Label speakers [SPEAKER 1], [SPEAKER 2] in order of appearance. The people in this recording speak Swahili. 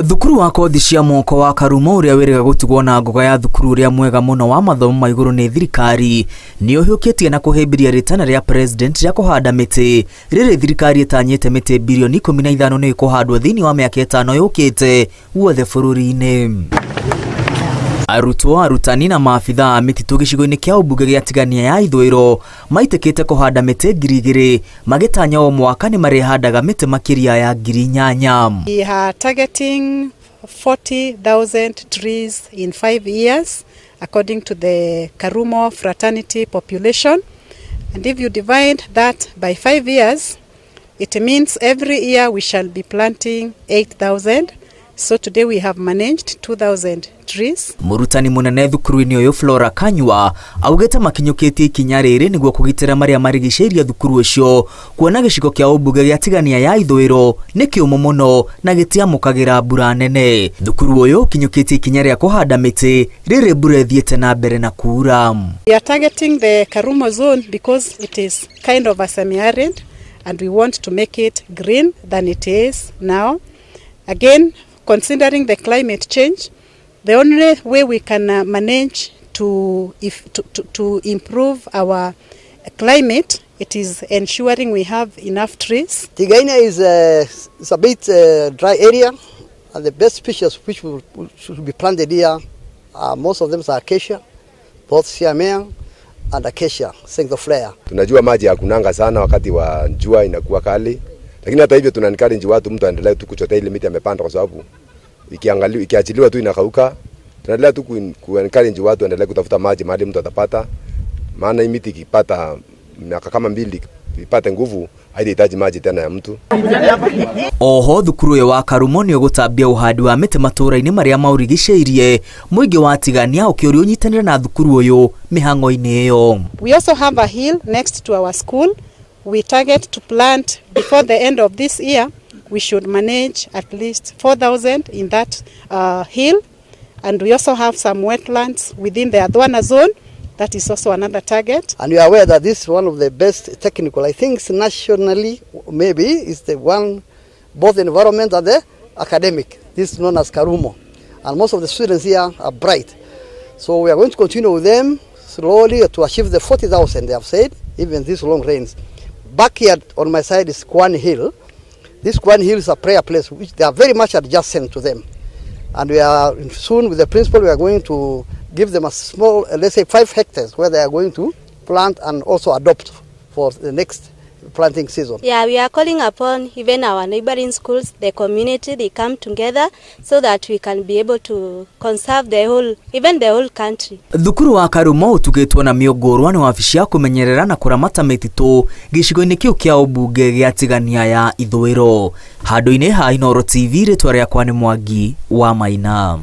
[SPEAKER 1] Thukuru wa kothi cia moko wa Karumo uria wĩrĩga gũtigwo na ngoga ya thukuru uria mwega mũno wa mathomo ma igũrũ nĩ thirikari nĩ ũhiũkĩtie na kũhĩmbĩria rĩtana rĩa president rĩa kũhanda mĩtĩ. Rĩrĩ thirikari ĩtanyĩte mĩtĩ bilioni 15 nĩ ĩkũhandwo thĩinĩ wa mĩaka 5 yũkĩte guothe bũrũri-inĩ. Arutwo, arutani na maabithaa a mĩtitũ gĩcigo-inĩ kĩa ũmbunge gĩa Tigania ya ithũĩro maitĩkĩte kũhanda mĩtĩ 2,000 magĩtanya o mwaka nĩ marehandaga mĩtĩ makĩria ya 8,000.
[SPEAKER 2] We are targeting 40,000 trees in 5 years according to the Karumo fraternity population, and if you divide that by 5 years it means every year we shall be planting 8,000. So today we have managed 2,000 trees.
[SPEAKER 1] Murutani munene thukuru-inĩ ũyũ Flora Kanywa augĩte makinyũkĩtie ikinya rĩrĩ nĩguo kũgitĩra marĩa marigicĩirie thukuru ũcio, kuona gĩcigo kĩa ũmbunge gĩa Tigania ya ithũĩro nĩ kĩũmũ mũno na gĩtiamũkagĩra mbura nene. Thukuru ũyũ kinyũkĩtie ikinya rĩa kũhanda mĩtĩ rĩrĩ mbura ĩthiĩte na mbere na kuura.
[SPEAKER 2] We are targeting the Karumo zone because it is kind of a semi-arid and we want to make it green than it is now. Again, considering the climate change, the only way we can manage to improve our climate, it is ensuring we have enough trees.
[SPEAKER 3] Tigania is a bit dry area, and the best species which should be planted here, most of them are acacia, both siamea and acacia, flare.
[SPEAKER 4] Tunajua maji hakunanga sana wakati wa jua inakuwa kali, lakini hata hivyo tunanikarinji watu mtu aendelee tu kuchota ile miti amepanda kwa sababu ikiachiliwa tu inakauka. Tunaendelea tu kuencourage watu endelee kutafuta maji mahali mtu atapata, maana hii miti ikipata miaka kama 2 ipate nguvu haihitaji maji tena ya mtu.
[SPEAKER 1] Oho thukuru ũyũ wa Karumo nĩ ũgũtambia ũhandi wa mĩtĩ matũũra-inĩ marĩa maũrigicĩirie, mũingĩ wa Tigania ũkĩũria ũnyitanĩre na thukuru ũyũ mĩhang'o-inĩ ĩyo.
[SPEAKER 2] We also have a hill next to our school. We target to plant before the end of this year. We should manage at least 4,000 in that hill, and we also have some wetlands within the Adwana zone. That is also another target.
[SPEAKER 3] And we are aware that this is one of the best technical, I think nationally maybe, is the one, both the environment and the academic. This is known as Karumo. And most of the students here are bright. So we are going to continue with them slowly to achieve the 40,000 they have said, even these long rains. Back here on my side is Kwan Hill. This Kwan Hill is a prayer place which they are very much adjacent to them. And we are soon with the principal, we are going to give them a small, let's say 5 hectares where they are going to plant and also adopt for the next planting season.
[SPEAKER 5] Yeah, we are calling upon even our neighboring schools, the community, they come together so that we can be able to conserve the whole, even the whole country.
[SPEAKER 1] Thukuru wa Karumo ũtugĩtwo na mĩũngũrwa nĩ wabici ya kũmenyerera na kũramata mĩtitũ gĩcigo-inĩ kĩu kĩa ũmbunge gĩa Tigania ya ithũĩro. Handũ-inĩ ha Inooro TV, rĩtwa rĩakwa nĩ Mwangi wa Maina.